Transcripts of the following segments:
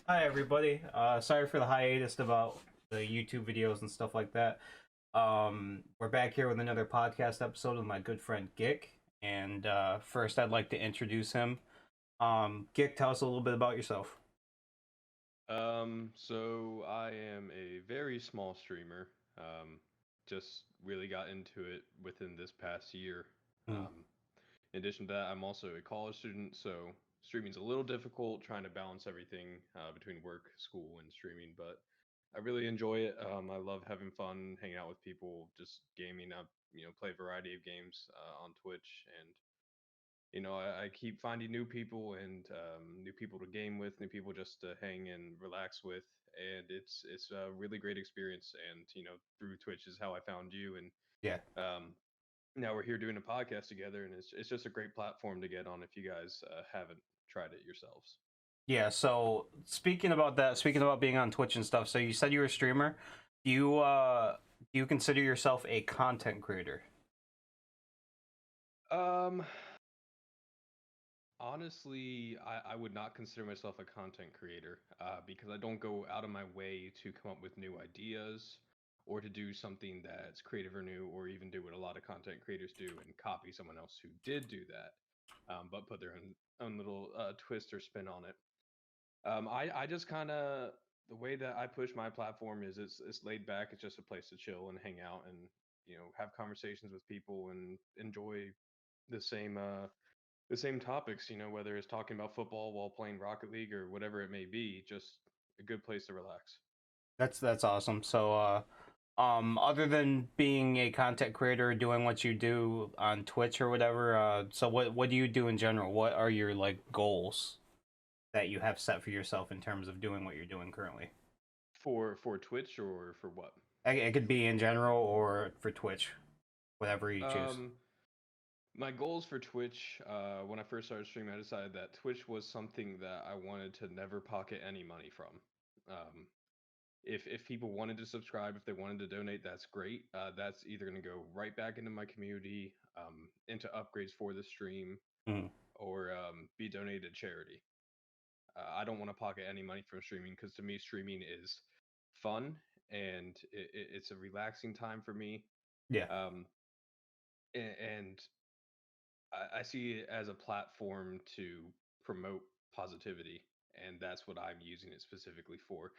Hi everybody. Sorry for the hiatus about the YouTube videos and stuff like that. We're back here with another podcast episode with my good friend Gick. And first, I'd like to introduce him. Gick, tell us a little bit about yourself. So I am a very small streamer. Just really got into it within this past year. Mm. In addition to that, I'm also a college student, so streaming's a little difficult trying to balance everything between work, school, and streaming. But I really enjoy it. I love having fun, hanging out with people, just gaming. Play a variety of games on Twitch, and I keep finding new people and new people to game with, new people just to hang and relax with, and it's a really great experience. And through Twitch is how I found you, and Yeah. now we're here doing a podcast together, and it's just a great platform to get on if you guys haven't tried it yourselves. Yeah, so speaking about that, speaking about being on Twitch and stuff, so you said you were a streamer. Do you consider yourself a content creator? Um, Honestly, I would not consider myself a content creator because I don't go out of my way to come up with new ideas or to do something that's creative or new, or even do what a lot of content creators do and copy someone else who did do that, but put their own little twist or spin on it. I just kind of, the way that I push my platform is it's laid back. It's just a place to chill and hang out and have conversations with people and enjoy the same the same topics, whether it's talking about football while playing Rocket League or whatever it may be, just a good place to relax. That's awesome. So other than being a content creator, doing what you do on Twitch or whatever, so what do you do in general? What are your like goals that you have set for yourself in terms of doing what you're doing currently? For Twitch or for what? It could be in general or for Twitch, whatever you choose. Um, my goals for Twitch, when I first started streaming, I decided that Twitch was something that I wanted to never pocket any money from. Um, if people wanted to subscribe, if they wanted to donate, that's great. That's either going to go right back into my community, into upgrades for the stream, Mm. or be donated to charity. I don't want to pocket any money from streaming because to me, streaming is fun and it's a relaxing time for me. Yeah, Um, and I see it as a platform to promote positivity, and that's what I'm using it specifically for.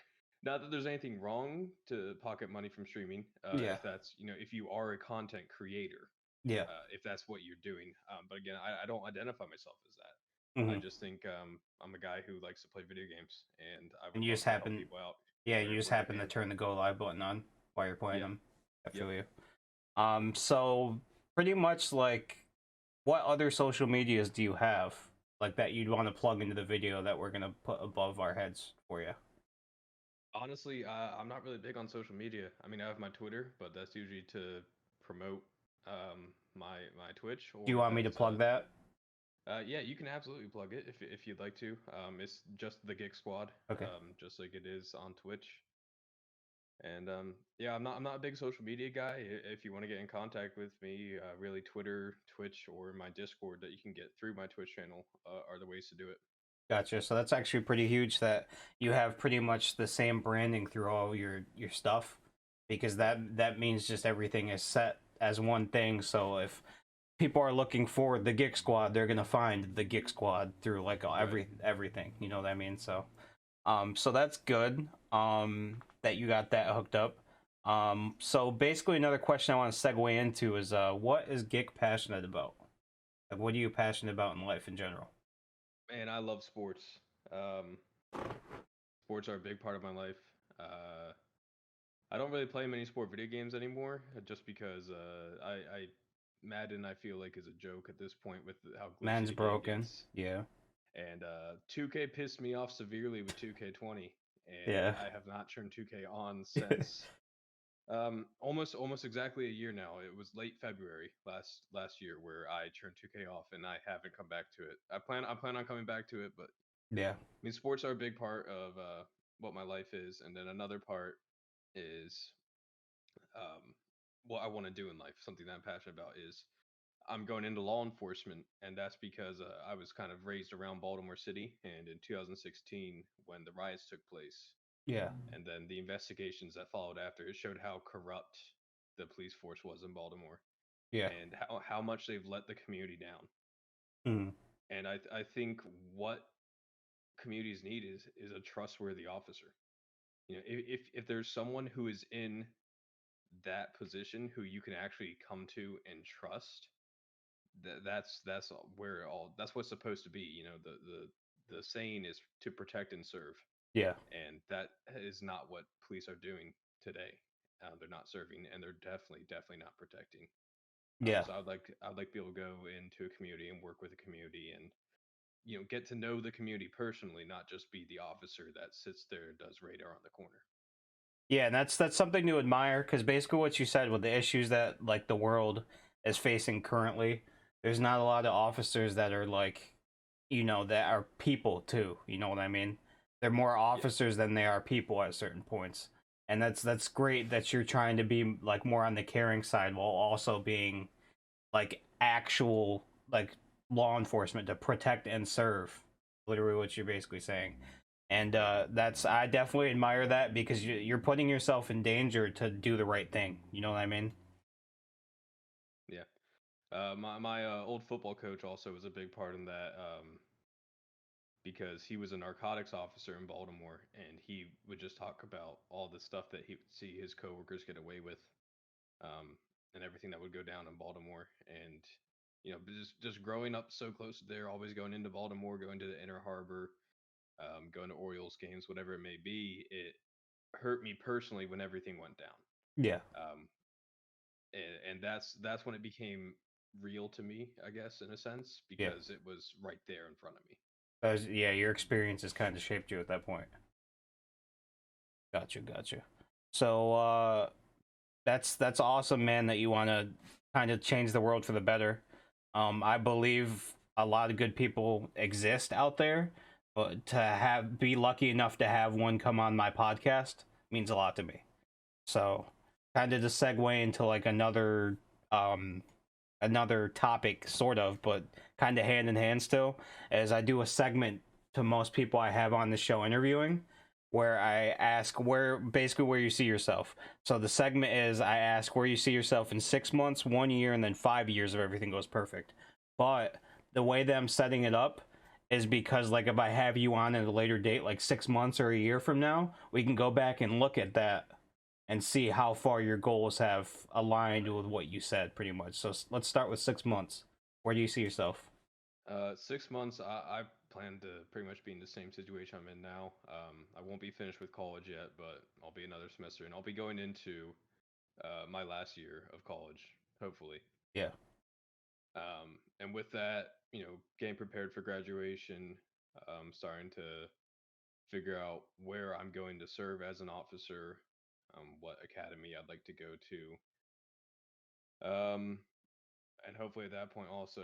Not that there's anything wrong to pocket money from streaming, yeah, if that's if you are a content creator, yeah. if that's what you're doing. But again, I don't identify myself as that. I Hmm. just think I'm a guy who likes to play video games, and I And would you love just to help happen, people out yeah, you just wherever I happen to can. turn the go live button on while you're playing Yeah. them. I Yep. feel you. So pretty much like, what other social medias do you have like that you'd want to plug into the video that we're gonna put above our heads for you? Honestly, I'm not really big on social media. I mean, I have my Twitter, but that's usually to promote my Twitch, Do you or want me to that's plug that? yeah, you can absolutely plug it if you'd like to. It's just the Gick Squad, Okay. just like it is on Twitch. And yeah, I'm not a big social media guy. If you want to get in contact with me, really Twitter, Twitch, or my Discord that you can get through my Twitch channel are the ways to do it. Gotcha. So that's actually pretty huge that you have pretty much the same branding through all your stuff, because Yep. that means just everything is set as one thing. So if people are looking for the Gick Squad, they're gonna find the Gick Squad through like Right. everything. You know what I mean? So so that's good. That you got that hooked up. So basically, another question I want to segue into is what is Gick passionate about? Like, what are you passionate about in life in general? Man, I love sports. Um, Sports are a big part of my life. Uh, I don't really play many sport video games anymore, just because I Madden I feel like is a joke at this point with how glitchy Man's the game broken. gets. Yeah. And 2K pissed me off severely with 2K20, and Yeah. I have not turned 2K on since almost exactly a year now. It was late February last year where I turned 2K off, and I haven't come back to it. I plan on coming back to it, but Yeah. I mean, sports are a big part of what my life is, and then another part is what I want to do in life. Something that I'm passionate about is I'm going into law enforcement, and that's because I was kind of raised around Baltimore City, and in 2016, when the riots took place, Yeah. and then the investigations that followed after, it showed how corrupt the police force was in Baltimore, Yeah. and how much they've let the community down. Mm. And I think what communities need is a trustworthy officer. You know, if there's someone who is in that position who you can actually come to and trust, that's where all that's what's supposed to be. You know, the saying is to protect and serve, Yeah. and that is not what police are doing today. They're not serving, and they're definitely not protecting. Yeah. So I'd like to be able to go into a community and work with a community, and get to know the community personally, not just be the officer that sits there and does radar on the corner. Yeah, and that's something to admire because basically what you said with the issues that like the world is facing currently, there's not a lot of officers that are like, that are people too. You know what I mean? They're more Yeah, officers than they are people at certain points, and that's great that you're trying to be like more on the caring side while also being like actual like law enforcement to protect and serve. Literally, what you're basically saying. And yeah, that's I definitely admire that because you're putting yourself in danger to do the right thing. You know what I mean? yeah. My old football coach also was a big part in that, because he was a narcotics officer in Baltimore, and he would just talk about all the stuff that he would see his coworkers get away with, um, and everything that would go down in Baltimore. And just growing up so close there, always going into Baltimore, going to the Inner Harbor, going to Orioles games, whatever it may be, it hurt me personally when everything went down. Yeah. Um, and that's when it became real to me, I guess, in a sense, Yeah. because it was right there in front of me. Yeah, your experiences kind of shaped you at that point. Gotcha, gotcha. So that's awesome, man, that you want to kind of change the world for the better. I believe a lot of good people exist out there, but to have be lucky enough to have one come on my podcast means a lot to me. So, kind of to segue into like um another topic, sort of, but kind of hand in hand still, as I do a segment to most people I have on the show interviewing, where I ask where you see yourself. So the segment is I ask where you see yourself in 6 months, 1 year, and then 5 years if everything goes perfect. But the way that I'm setting it up is because like if I have you on at a later date, like 6 months or a year from now, we can go back and look at that and see how far your goals have aligned with what you said pretty much. So let's start with 6 months. Where do you see yourself? 6 months, I plan to pretty much be in the same situation I'm in now. I won't be finished with college yet, but I'll be another semester, and I'll be going into my last year of college, hopefully. Yeah. And with that, getting prepared for graduation, starting to figure out where I'm going to serve as an officer, what academy I'd like to go to. And hopefully at that point also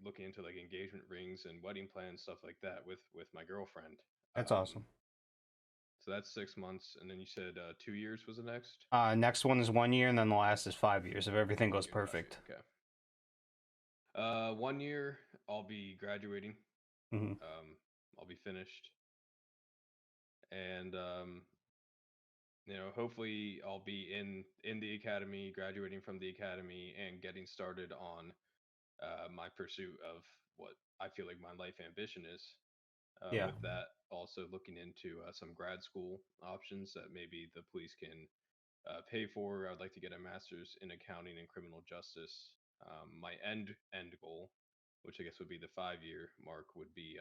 looking into like engagement rings and wedding plans, stuff like that with my girlfriend. That's awesome. So that's 6 months, and then you said 2 years was the next. Next one is 1 year, and then the last is 5 years if everything goes Okay, perfect. okay. 1 year I'll be graduating. Hmm. Um, I'll be finished, and hopefully I'll be in the academy, graduating from the academy, and getting started on my pursuit of what I feel like my life ambition is. Yeah. With that, also looking into some grad school options that maybe the police can pay for. I'd like to get a master's in accounting and criminal justice. My end goal, which I guess would be the 5 year mark, would be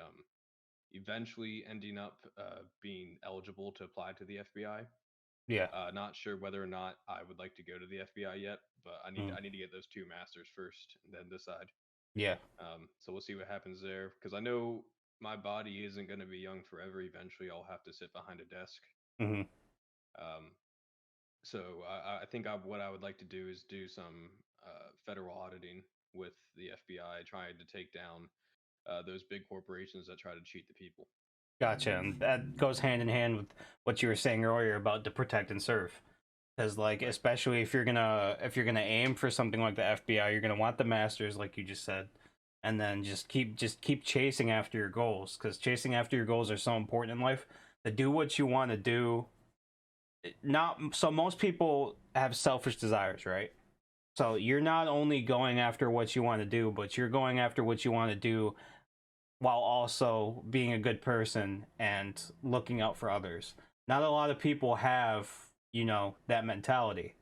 eventually ending up being eligible to apply to the FBI. Yeah. Not sure whether or not I would like to go to the FBI yet, but I need Mm. I need to get those two masters first and then decide. Yeah. So we'll see what happens there because I know my body isn't going to be young forever. Eventually, I'll have to sit behind a desk. Hmm. Um, so I think what I would like to do is do some federal auditing with the FBI, trying to take down those big corporations that try to cheat the people. Gotcha. And that goes hand in hand with what you were saying earlier about to protect and serve. because like Right. especially if you're gonna aim for something like the FBI, you're gonna want the masters, like you just said, and then just keep chasing after your goals, because chasing after your goals are so important in life. To do what you want to do, not so most people have selfish desires, right? So you're not only going after what you want to do, but you're going after what you want to do while also being a good person and looking out for others. Not a lot of people have, that mentality.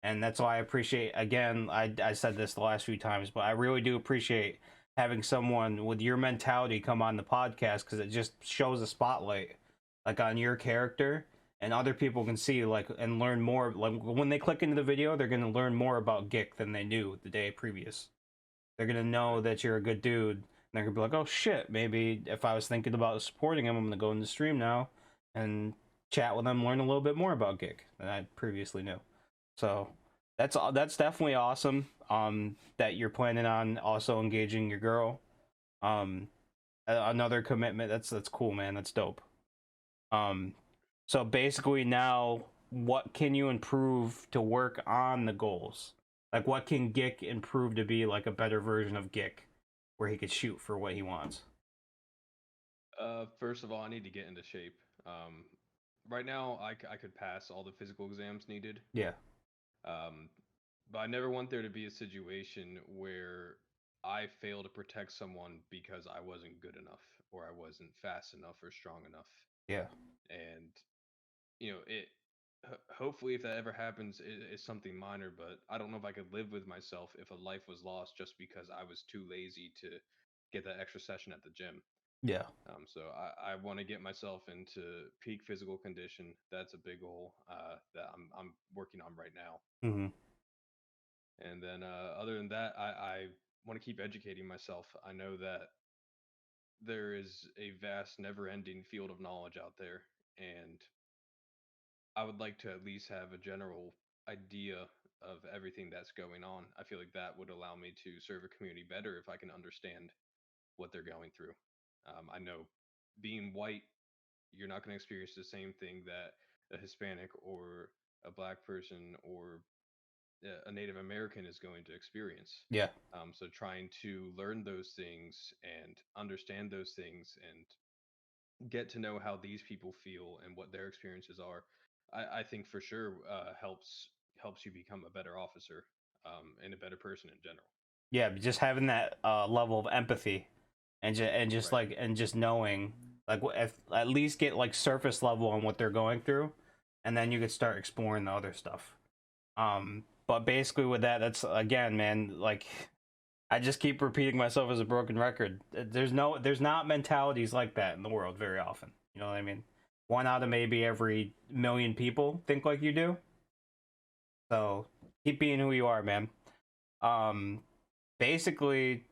And that's why I appreciate, again, I said this the last few times, but I really do appreciate having someone with your mentality come on the podcast, because it just shows a spotlight like on your character, and other people can see like and learn more. Like when they click into the video, they're going to learn more about Gick than they knew the day previous. They're gonna know Right. that you're a good dude. And they're gonna be like, oh shit, maybe if I was thinking about supporting him, I'm gonna go in the stream now and chat with him, learn a little bit more about Gick than I previously knew. So that's definitely awesome. That you're planning on also engaging your girl. Um, Another commitment. That's cool, man. That's dope. Um, so basically now, what can you improve to work on the goals? Like, what can Gick improve to be like a better version of Gick, where he could shoot for what he wants? First of all, I need to get into shape. Um, right now, I could pass all the physical exams needed. Yeah, Um, but I never want there to be a situation where I fail to protect someone because I wasn't good enough or I wasn't fast enough or strong enough. yeah, And it. Hopefully, if that ever happens, it's something minor. But I don't know if I could live with myself if a life was lost just because I was too lazy to get that extra session at the gym. yeah. So I want to get myself into peak physical condition. That's a big goal that I'm working on right now. Hmm. And then other than that, I want to keep educating myself. I know that there is a vast, never-ending field of knowledge out there, and I would like to at least have a general idea of everything that's going on. I feel like that would allow me to serve a community better if I can understand what they're going through. I know being white, you're not going to experience the same thing that a Hispanic or a black person or a Native American is going to experience. Yeah, So trying to learn those things and understand those things and get to know how these people feel and what their experiences are, I think for sure helps you become a better officer and a better person in general. yeah. But just having that level of empathy, and just Right. like and just knowing, like, if at least get like surface level on what they're going through, and then you could start exploring the other stuff. But basically with that, that's again, man, like, I just keep repeating myself as a broken record. There's not mentalities like that in the world very often. You know what I mean? One out of maybe every million people think like you do. So keep being who you are, man. Um, Basically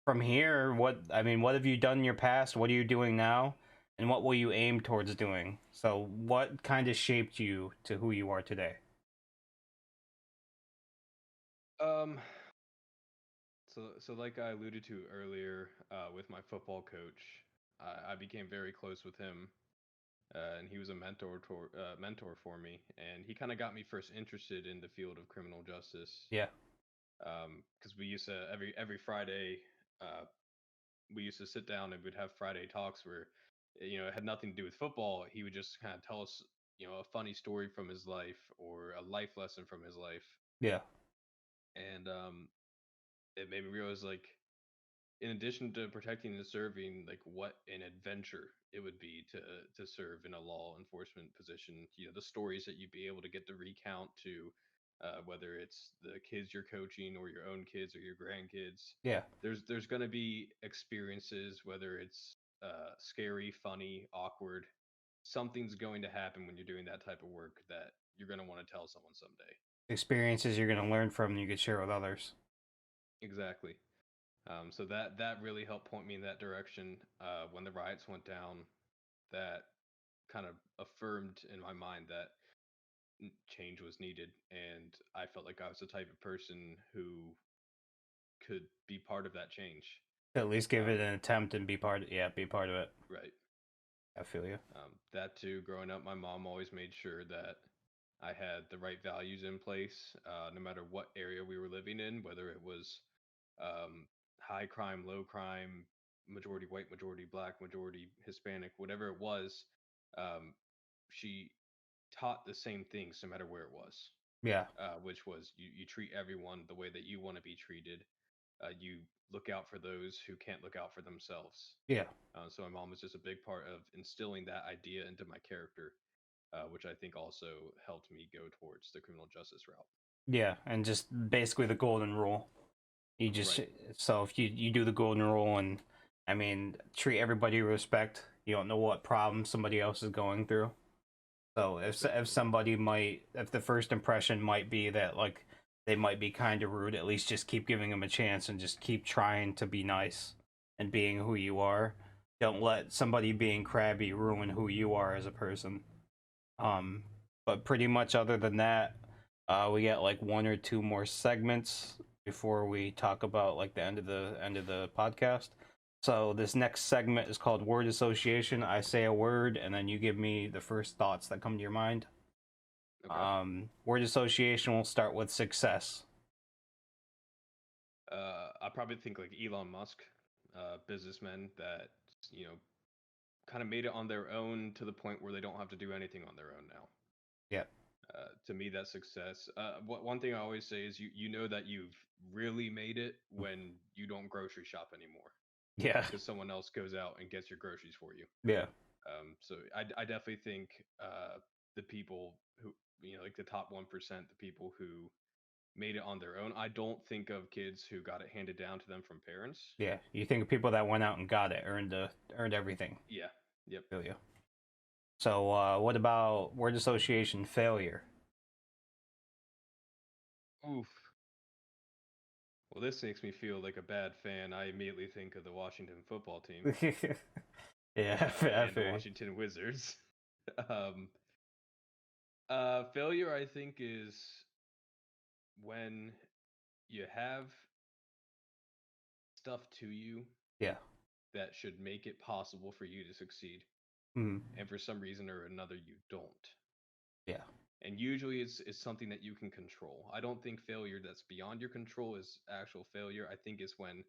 from here, what have you done in your past? What are you doing now? And what will you aim towards doing? So what kind of shaped you to who you are today? Um, so like I alluded to earlier, with my football coach, I became very close with him, and he was a mentor for me, and he kind of got me first interested in the field of criminal justice. Yeah, Because we used to every Friday, uh, we used to sit down and we'd have Friday talks where, it had nothing to do with football. He would just kind of tell us, a funny story from his life or a life lesson from his life, yeah. and it made me realize, like, in addition to protecting and serving, like what an adventure it would be to serve in a law enforcement position. The stories that you'd be able to get to recount to, whether it's the kids you're coaching or your own kids or your grandkids. Yeah. There's going to be experiences, whether it's scary, funny, awkward. Something's going to happen when you're doing that type of work that you're going to want to tell someone someday. Experiences you're gonna learn from and you could share with others. Exactly. So that really helped point me in that direction when the riots went down. That kind of affirmed in my mind that change was needed, and I felt like I was the type of person who could be part of that change. At least give it Um, an attempt and be part of it. right. I feel you. That too. Growing up, my mom always made sure that I had the right values in place, no matter what area we were living in, whether it was um, high crime, low crime, majority white, majority black, majority Hispanic, whatever it was. Um, she taught the same things no matter where it was, Yeah. which was you treat everyone the way that you want to be treated. You look out for those who can't look out for themselves. Yeah. So my mom was just a big part of instilling that idea into my character, which I think also helped me go towards the criminal justice route. Yeah. And just basically the golden rule. You just Right. so if you do the golden rule and I mean treat everybody with respect. You don't know what problem somebody else is going through. So if Exactly. somebody might if the first impression might be that like they might be kind of rude, at least just keep giving them a chance and just keep trying to be nice and being who you are. Don't let somebody being crabby ruin who you are as a person. Um, but pretty much other than that, we got like one or two more segments before we talk about like the end of the podcast. So this next segment is called word association. I say a word and then you give me the first thoughts that come to your mind. Okay. Word association will start with success. I probably think like Elon Musk, businessmen that you know kind of made it on their own to the point where they don't have to do anything on their own now. Yeah. To me, that's success. One thing I always say is you know that you've really made it when you don't grocery shop anymore Yeah. because someone else goes out and gets your groceries for you. Yeah. So I definitely think the people who like the top 1%, the people who made it on their own. I don't think of kids who got it handed down to them from parents. Yeah. You think of people that went out and got it, earned everything. Yeah. Yep. Feel you. So what about word association failure? Oof. Well, this makes me feel like a bad fan. I immediately think of the Washington football team Yeah, I and the feel you. Washington Wizards. um, Failure, I think, is when you have stuff to you Yeah. that should make it possible for you to succeed, Mm, and for some reason or another, you don't. yeah. And usually it's something that you can control. I don't think failure that's beyond your control is actual failure. I think it's when,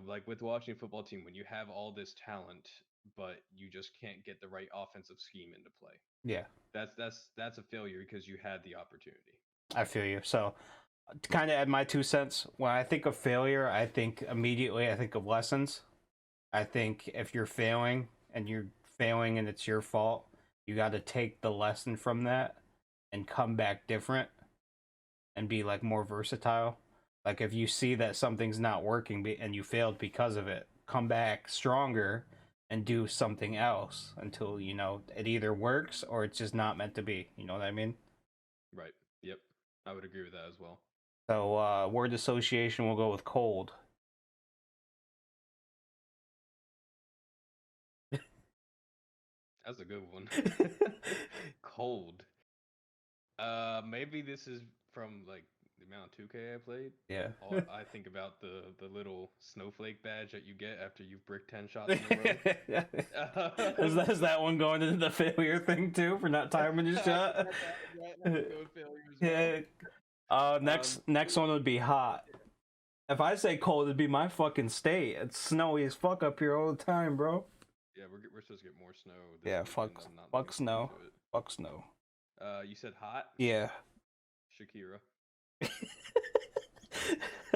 like with the Washington football team, when you have all this talent, but you just can't get the right offensive scheme into play. Yeah. That's a failure because you had the opportunity. I feel you. So to kind of add my 2 cents, when I think of failure, I think immediately I think of lessons. I think if you're failing and it's your fault, you got to take the lesson from that and come back different and be like more versatile. Like if you see that something's not working and you failed because of it, come back stronger and do something else until it either works or it's just not meant to be. You know what I mean? Right. Yep. I would agree with that as well. So word association will go with cold. That's a good one. Cold. Maybe this is from like the amount of 2K I played. Yeah. I think about the little snowflake badge that you get after you've bricked 10 shots in a row. Is that one going into the failure thing too for not timing his I shot? forgot that would go with failure as well. Yeah. Next Cool. one would be hot. If I say cold, it'd be my fucking state. It's snowy as fuck up here all the time, bro. Yeah, we're supposed to get more snow this Yeah, weekend. I'm not fuck looking forward snow. to it. Fuck snow. You said hot? Yeah. Shakira.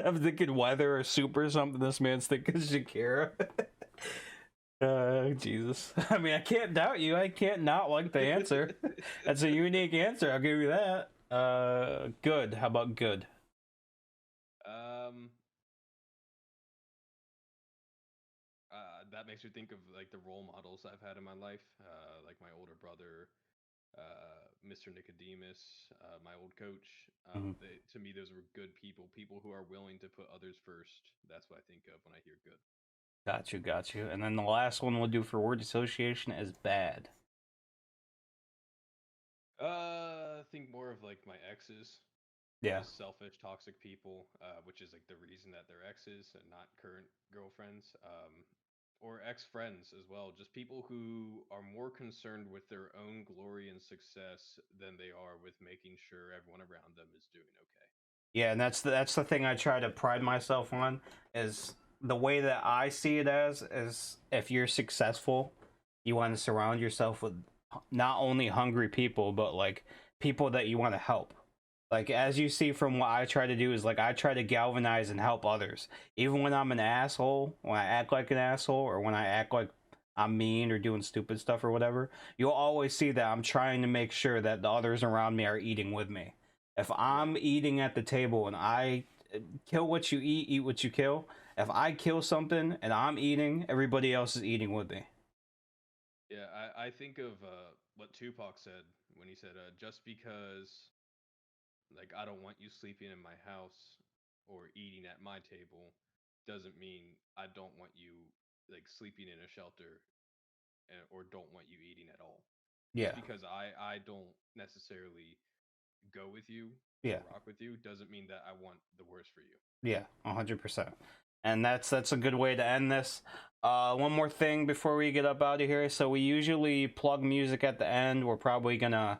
I'm thinking weather or soup or something. This man's thinking Shakira. Jesus. I mean, I can't doubt you. I can't not like the answer. That's a unique answer. I'll give you that. Good. How about good? um, that makes me think of like the role models I've had in my life, like my older brother, Mr. Nicodemus, my old coach. Mhm. To me, those were good people, people who are willing to put others first. That's what I think of when I hear good. Got you, got you. And then the last one we'll do for word association is bad. I think more of like my exes, Yeah. just selfish, toxic people, which is like the reason that they're exes and not current girlfriends. or ex-friends as well, just people who are more concerned with their own glory and success than they are with making sure everyone around them is doing okay. Yeah, and that's the thing I try to pride myself on is the way that I see it as is if you're successful, you want to surround yourself with not only hungry people but like people that you want to help. Like as you see from what I try to do is like I try to galvanize and help others. Even when I'm an asshole, when I act like an asshole or when I act like I'm mean or doing stupid stuff or whatever, you'll always see that I'm trying to make sure that the others around me are eating with me. If Yeah. I'm eating at the table and I kill what you eat what you kill. If I kill something and I'm eating, everybody else is eating with me. Yeah, I think of what Tupac said when he said, just because like I don't want you sleeping in my house or eating at my table doesn't mean I don't want you like sleeping in a shelter or don't want you eating at all. Just Yeah, because I don't necessarily go with you or yeah, rock with you doesn't mean that I want the worst for you. yeah, 100%. And that's a good way to end this. One more thing before we get up out of here. So we usually plug music at the end. We're probably gonna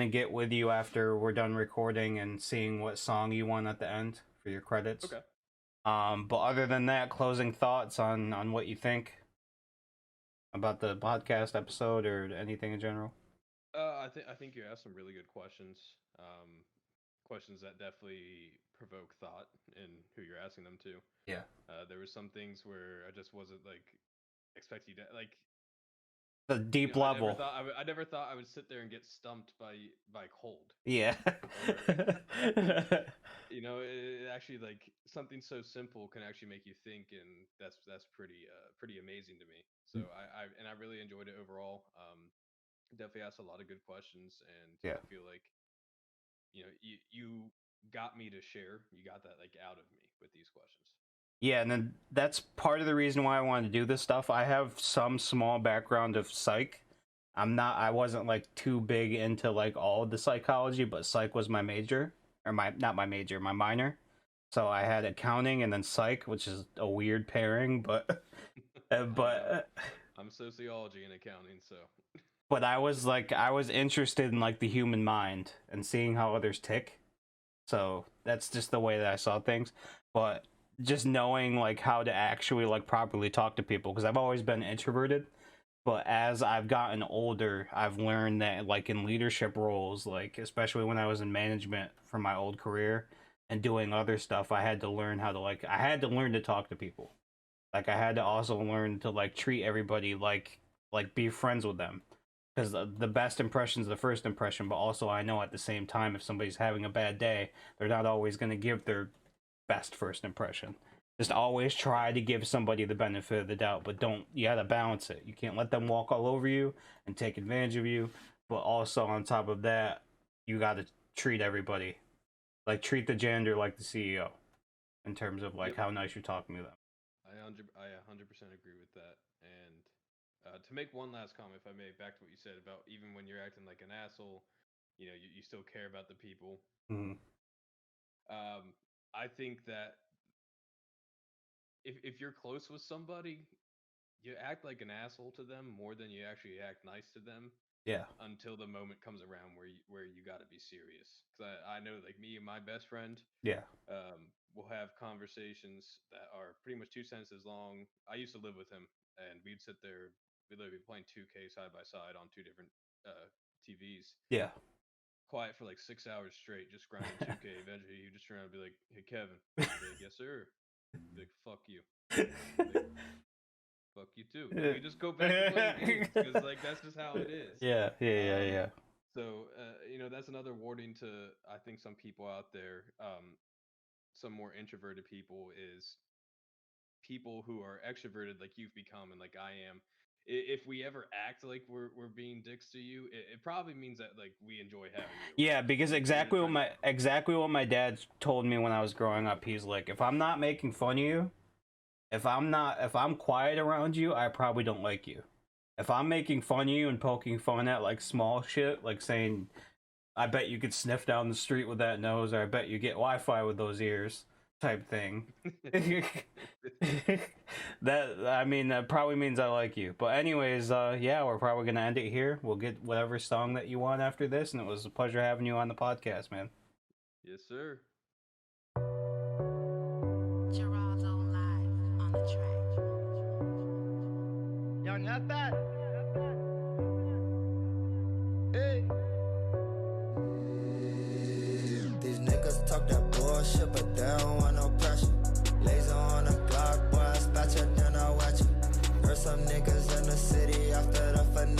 get with you after we're done recording and seeing what song you want at the end for your credits. Okay. But other than that, closing thoughts on what you think about the podcast episode or anything in general. I think you asked some really good questions. Questions that definitely provoke thought in who you're asking them to. Yeah, There were some things where I just wasn't like expecting to like. the deep I never level. thought I never thought I would sit there and get stumped by cold, Yeah. or it actually like something so simple can actually make you think, and that's pretty amazing to me. So I really enjoyed it overall. Definitely asked a lot of good questions, and Yeah. I feel like you got me to share. You got that like out of me with these questions. Yeah, and then that's part of the reason why I wanted to do this stuff. I have some small background of psych. I wasn't like too big into like all of the psychology, but psych was my major or my not my major, my minor. So I had accounting and then psych, which is a weird pairing, but uh, I but uh, I'm sociology and accounting, so but I was interested in like the human mind and seeing how others tick. So that's just the way that I saw things. But just knowing like how to actually like properly talk to people because I've always been introverted. But as I've gotten older, I've learned that like in leadership roles, like especially when I was in management from my old career and doing other stuff, I had to learn how to I had to learn to talk to people. Like I had to also learn to like treat everybody like be friends with them because the best impression is the first impression, but also I know at the same time if somebody's having a bad day, they're not always going to give their best first impression. Just always try to give somebody the benefit of the doubt, but don't, you gotta balance it. You can't let them walk all over you and take advantage of you, but also on top of that, you gotta treat everybody like treat the janitor like the CEO in terms of like yep. how nice you're talking to them. I 100% agree with that. And to make one last comment, if I may, back to what you said about even when you're acting like an asshole, you still care about the people. Mm-hmm. I think that if you're close with somebody, you act like an asshole to them more than you actually act nice to them Yeah, until the moment comes around where you got to be serious. Because I know like me and my best friend, yeah, we'll have conversations that are pretty much 2 sentences long. I used to live with him, and we'd sit there, we'd literally be playing 2K side by side on two different TVs, yeah. quiet for like 6 hours straight, just grinding 2K. Eventually, he'd just turn around and be like, "Hey, Kevin," I'd be like, "Yes, sir." He'd be like, "Fuck you." I'd be like, "Fuck you too," and we just go back to playing games because like that's just how it is. Yeah, yeah, yeah, Um, yeah. so that's another warning to I think some people out there, some more introverted people is people who are extroverted like you've become and like I am. If we ever act like we're being dicks to you, it probably means that like we enjoy having you Yeah, around because and we're just trying to grow. exactly what my dad told me when I was growing up. He's like, if I'm not making fun of you, if I'm quiet around you, I probably don't like you. If I'm making fun of you and poking fun at like small shit, like saying, I bet you could sniff down the street with that nose, or I bet you get Wi-Fi with those ears. type thing. That probably means I like you. But anyways, yeah, we're probably gonna end it here. We'll get whatever song that you want after this, and it was a pleasure having you on the podcast, man. Yes, sir. Geraldo live on the track. Yo, not that. Hey. These niggas talk that bullshit, but they don't want no pressure. Laser on the Glock, boy, I spatcha, then I watch it. Heard some niggas in the city after the